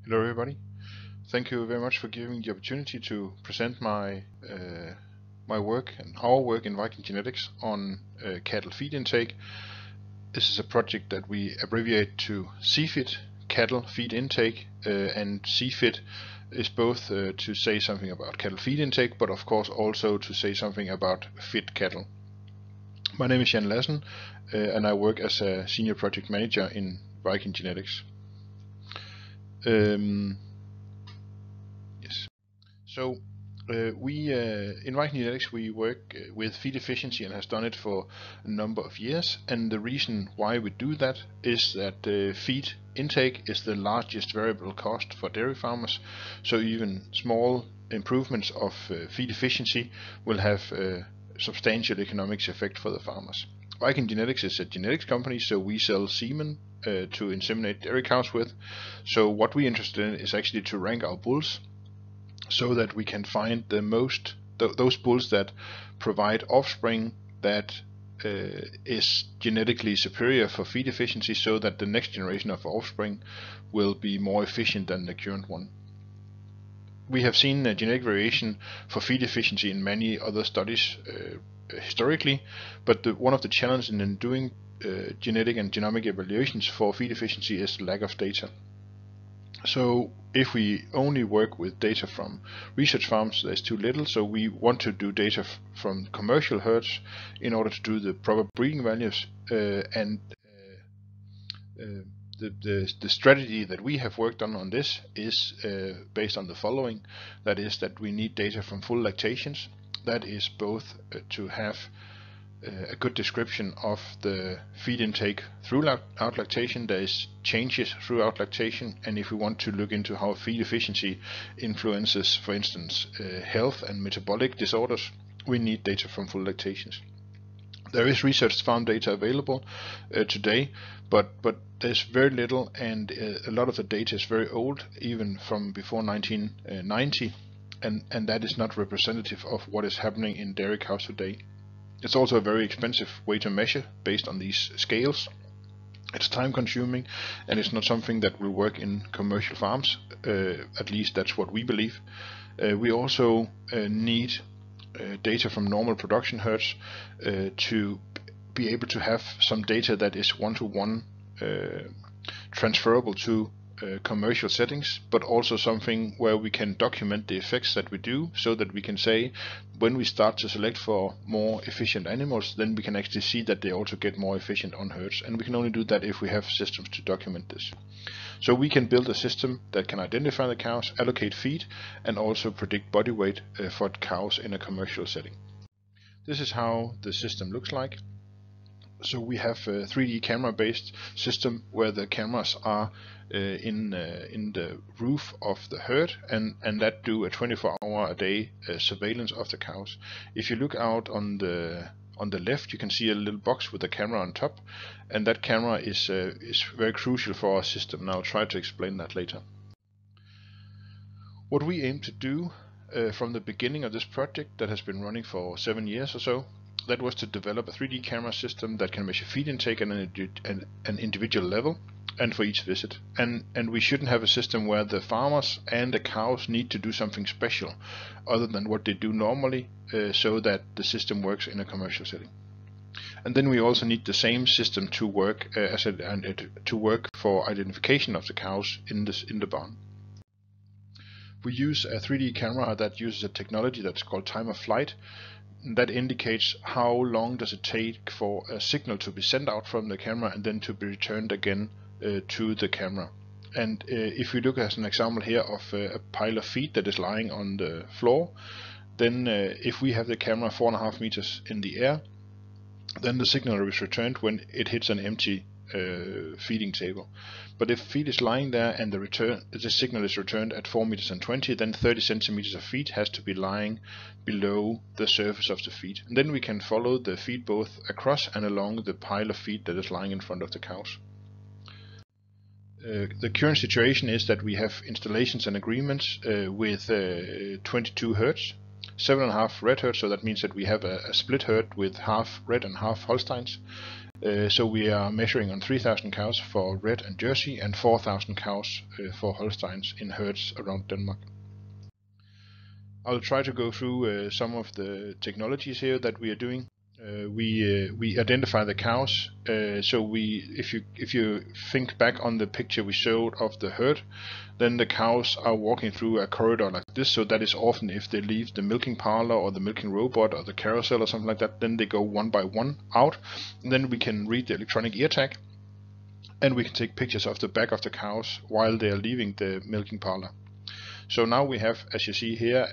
Hello everybody. Thank you very much for giving me the opportunity to present my work and our work in VikingGenetics on cattle feed intake. This is a project that we abbreviate to CFIT, cattle feed intake, and CFIT is both to say something about cattle feed intake, but of course also to say something about fit cattle. My name is Lassen, and I work as a senior project manager in VikingGenetics. Yes. So we in VikingGenetics we work with feed efficiency and has done it for a number of years. And the reason why we do that is that feed intake is the largest variable cost for dairy farmers. So even small improvements of feed efficiency will have substantial economics effect for the farmers. VikingGenetics is a genetics company, so we sell semen to inseminate dairy cows with. So what we're interested in is actually to rank our bulls so that we can find the most those bulls that provide offspring that is genetically superior for feed efficiency, so that the next generation of offspring will be more efficient than the current one. We have seen genetic variation for feed efficiency in many other studies historically, but one of the challenges in doing genetic and genomic evaluations for feed efficiency is lack of data. So if we only work with data from research farms, there's too little. So we want to do data from commercial herds in order to do the proper breeding values. The strategy that we have worked on this is based on the following. That is that we need data from full lactations. That is both to have a good description of the feed intake throughout lactation. There is changes throughout lactation, and if we want to look into how feed efficiency influences, for instance, health and metabolic disorders, we need data from full lactations. There is research farm data available today, but there's very little, and a lot of the data is very old, even from before 1990, and that is not representative of what is happening in dairy cows today. It's also a very expensive way to measure based on these scales. It's time consuming, and it's not something that will work in commercial farms, at least that's what we believe. We also need data from normal production herds to be able to have some data that is one-to-one transferable to commercial settings, but also something where we can document the effects that we do, so that we can say when we start to select for more efficient animals, then we can actually see that they also get more efficient on herds, and we can only do that if we have systems to document this. So we can build a system that can identify the cows, allocate feed, and also predict body weight for cows in a commercial setting. This is how the system looks like. So we have a 3D camera based system where the cameras are in the roof of the herd, and that do a 24-hour a day surveillance of the cows. If you look out on the left, you can see a little box with a camera on top, and that camera is very crucial for our system. Now I'll try to explain that later. What we aim to do from the beginning of this project that has been running for 7 years or so, that was to develop a 3D camera system that can measure feed intake at an individual level and for each visit. And we shouldn't have a system where the farmers and the cows need to do something special other than what they do normally, so that the system works in a commercial setting. And then we also need the same system to work to work for identification of the cows in the barn. We use a 3D camera that uses a technology that's called time of flight. That indicates how long does it take for a signal to be sent out from the camera and then to be returned again to the camera. And if we look at an example here of a pile of feed that is lying on the floor, then if we have the camera 4.5 meters in the air, then the signal is returned when it hits an empty feeding table. But if feed is lying there and the signal is returned at 4 meters and 20, then 30 centimeters of feed has to be lying below the surface of the feed. And then we can follow the feed both across and along the pile of feed that is lying in front of the cows. The current situation is that we have installations and agreements with 22 herds, 7.5 red herds, so that means that we have a split herd with half red and half Holsteins. So we are measuring on 3,000 cows for red and Jersey and 4,000 cows for Holsteins in herds around Denmark. I'll try to go through some of the technologies here that we are doing. We identify the cows. So if you think back on the picture we showed of the herd, then the cows are walking through a corridor like this. So that is often if they leave the milking parlor or the milking robot or the carousel or something like that, then they go one by one out. And then we can read the electronic ear tag, and we can take pictures of the back of the cows while they are leaving the milking parlor. So now we have, as you see here,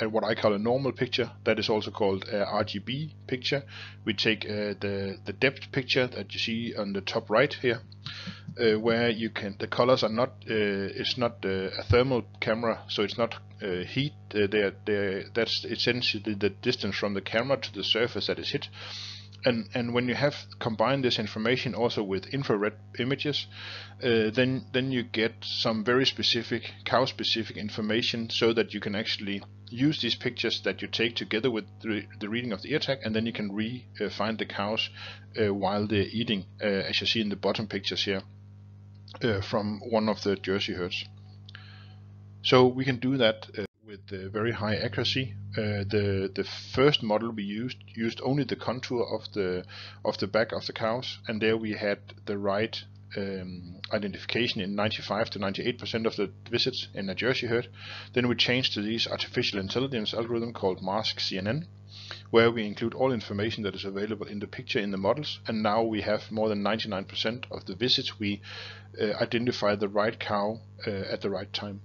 what I call a normal picture. That is also called a RGB picture. We take the depth picture that you see on the top right here, where the colors are not. It's not a thermal camera, so it's not heat. That's essentially the distance from the camera to the surface that is hit. And when you have combined this information also with infrared images, then you get some very specific cow-specific information, so that you can actually use these pictures that you take together with the reading of the ear tag, and then you can find the cows while they're eating, as you see in the bottom pictures here, from one of the Jersey herds. So we can do that with very high accuracy. The first model we used only the contour of the back of the cows, and there we had the right identification in 95 to 98% of the visits in a Jersey herd. Then we changed to this artificial intelligence algorithm called Mask CNN, where we include all information that is available in the picture in the models, and now we have more than 99% of the visits we identify the right cow at the right time.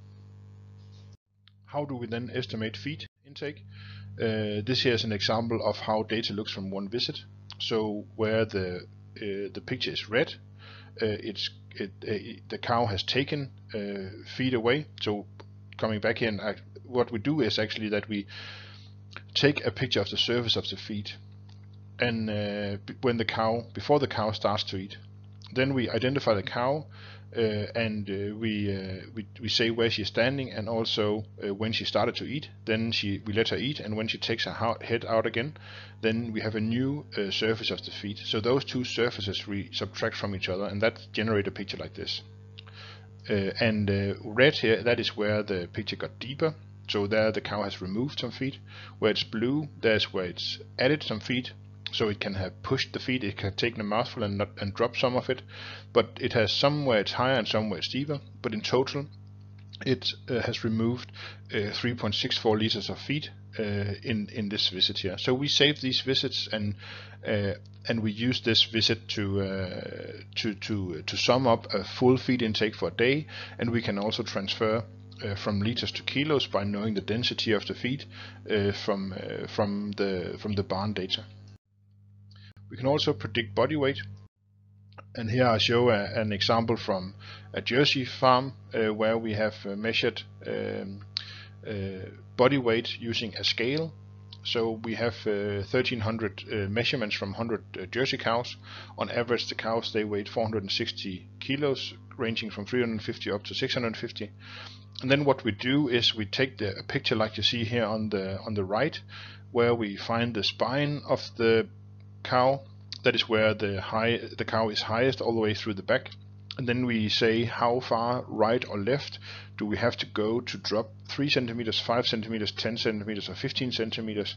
How do we then estimate feed intake? This here is an example of how data looks from one visit. So where the picture is red, the cow has taken feed away. So coming back here, and what we do is actually that we take a picture of the surface of the feed, and before the cow starts to eat, then we identify the cow. And we say where she's standing, and also when she started to eat. Then we let her eat, and when she takes her head out again, then we have a new surface of the feed. So those two surfaces we subtract from each other, and that generates a picture like this. Red here, that is where the picture got deeper. So there the cow has removed some feed. Where it's blue, that's where it's added some feed. So it can have pushed the feed, it can take a mouthful and drop some of it, but it has somewhere it's higher and somewhere it's deeper. But in total, it has removed 3.64 liters of feed in this visit here. So we save these visits, and we use this visit to sum up a full feed intake for a day, and we can also transfer from liters to kilos by knowing the density of the feed from the barn data. We can also predict body weight, and here I show an example from a Jersey farm where we have measured body weight using a scale. So we have 1,300 measurements from 100 Jersey cows. On average, the cows, they weighed 460 kilos, ranging from 350 up to 650. And then what we do is we take a picture like you see here on the right, where we find the spine of the cow. That is where the cow is highest all the way through the back, and then we say how far right or left do we have to go to drop 3 centimeters, 5 centimeters, 10 centimeters, or 15 centimeters,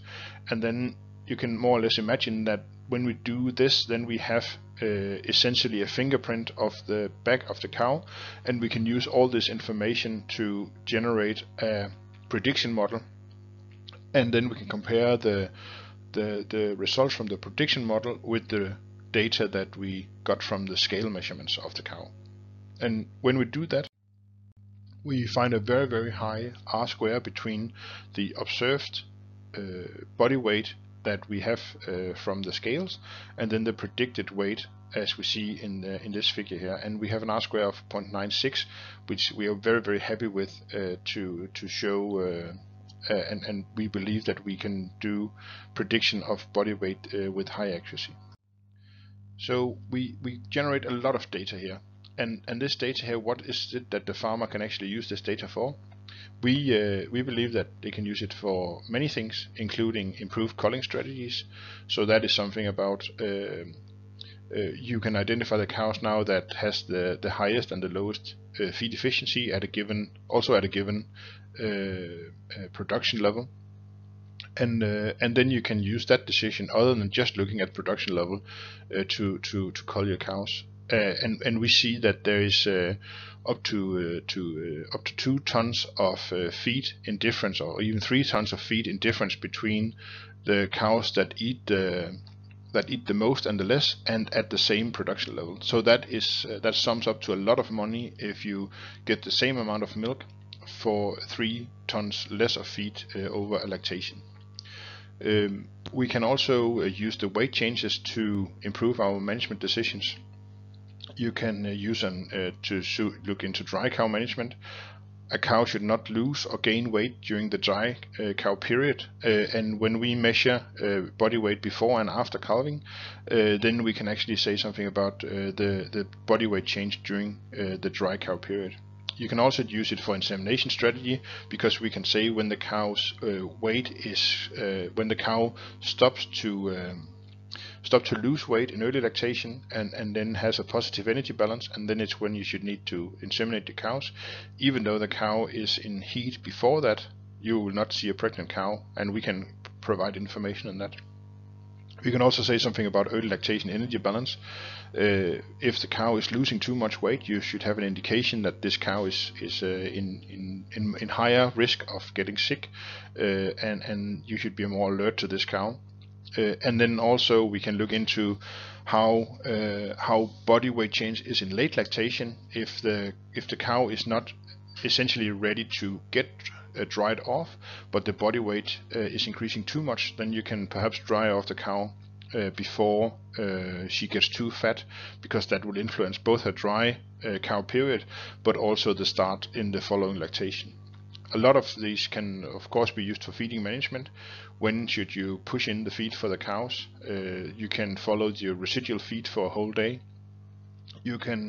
and then you can more or less imagine that when we do this, then we have essentially a fingerprint of the back of the cow, and we can use all this information to generate a prediction model, and then we can compare the results from the prediction model with the data that we got from the scale measurements of the cow. And when we do that, we find a very, very high R-square between the observed body weight that we have from the scales, and then the predicted weight as we see in this figure here. And we have an R-square of 0.96, which we are very, very happy with to show and we believe that we can do prediction of body weight with high accuracy. So we generate a lot of data here, and this data here, what is it that the farmer can actually use this data for? We believe that they can use it for many things, including improved culling strategies. So that is something about you can identify the cows now that has the highest and the lowest feed efficiency at a given production level, and then you can use that decision other than just looking at production level to cull your cows. And we see that there is up to 2 tons of feed in difference, or even 3 tons of feed in difference between the cows that eat the most and the less, and at the same production level. So that sums up to a lot of money if you get the same amount of milk for 3 tons less of feed over a lactation. We can also use the weight changes to improve our management decisions. You can use them to look into dry cow management. A cow should not lose or gain weight during the dry cow period, and when we measure body weight before and after calving, then we can actually say something about the body weight change during the dry cow period. You can also use it for insemination strategy, because we can say when the cow's weight is when the cow stops to lose weight in early lactation and then has a positive energy balance, and then it's when you should need to inseminate the cows. Even though the cow is in heat before that, you will not see a pregnant cow, and we can provide information on that. We can also say something about early lactation energy balance. If the cow is losing too much weight, you should have an indication that this cow is in higher risk of getting sick, and you should be more alert to this cow. And then also we can look into how body weight change is in late lactation. If the cow is not essentially ready to get dried off, but the body weight is increasing too much, then you can perhaps dry off the cow before she gets too fat, because that will influence both her dry cow period but also the start in the following lactation. A lot of these can of course be used for feeding management. When should you push in the feed for the cows? You can follow the residual feed for a whole day. You can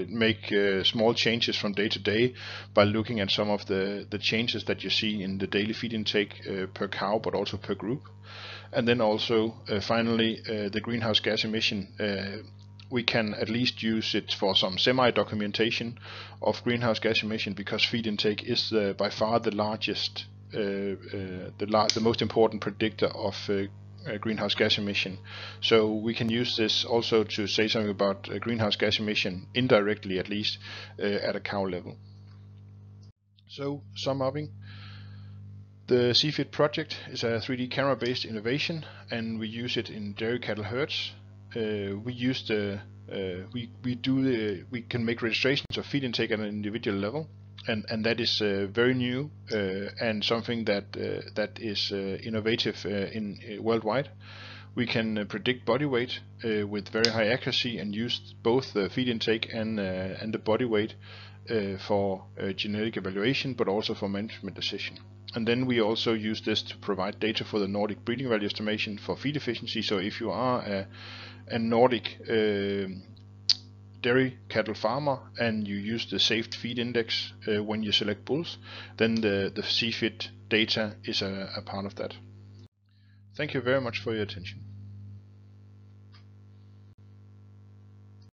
make small changes from day to day by looking at some of the changes that you see in the daily feed intake per cow, but also per group. And then also finally the greenhouse gas emission. We can at least use it for some semi-documentation of greenhouse gas emission, because feed intake is by far the largest, the most important predictor of greenhouse gas emission. So we can use this also to say something about greenhouse gas emission indirectly, at least at a cow level. So sum up, the CFIT project is a 3D camera based innovation, and we use it in dairy cattle herds. We can make registrations of feed intake at an individual level, and that is very new and something that is innovative worldwide. We can predict body weight with very high accuracy, and use both the feed intake and the body weight for genetic evaluation, but also for management decision. And then we also use this to provide data for the Nordic breeding value estimation for feed efficiency. So if you are a Nordic dairy cattle farmer and you use the saved feed index when you select bulls, then the CFIT data is a part of that. Thank you very much for your attention.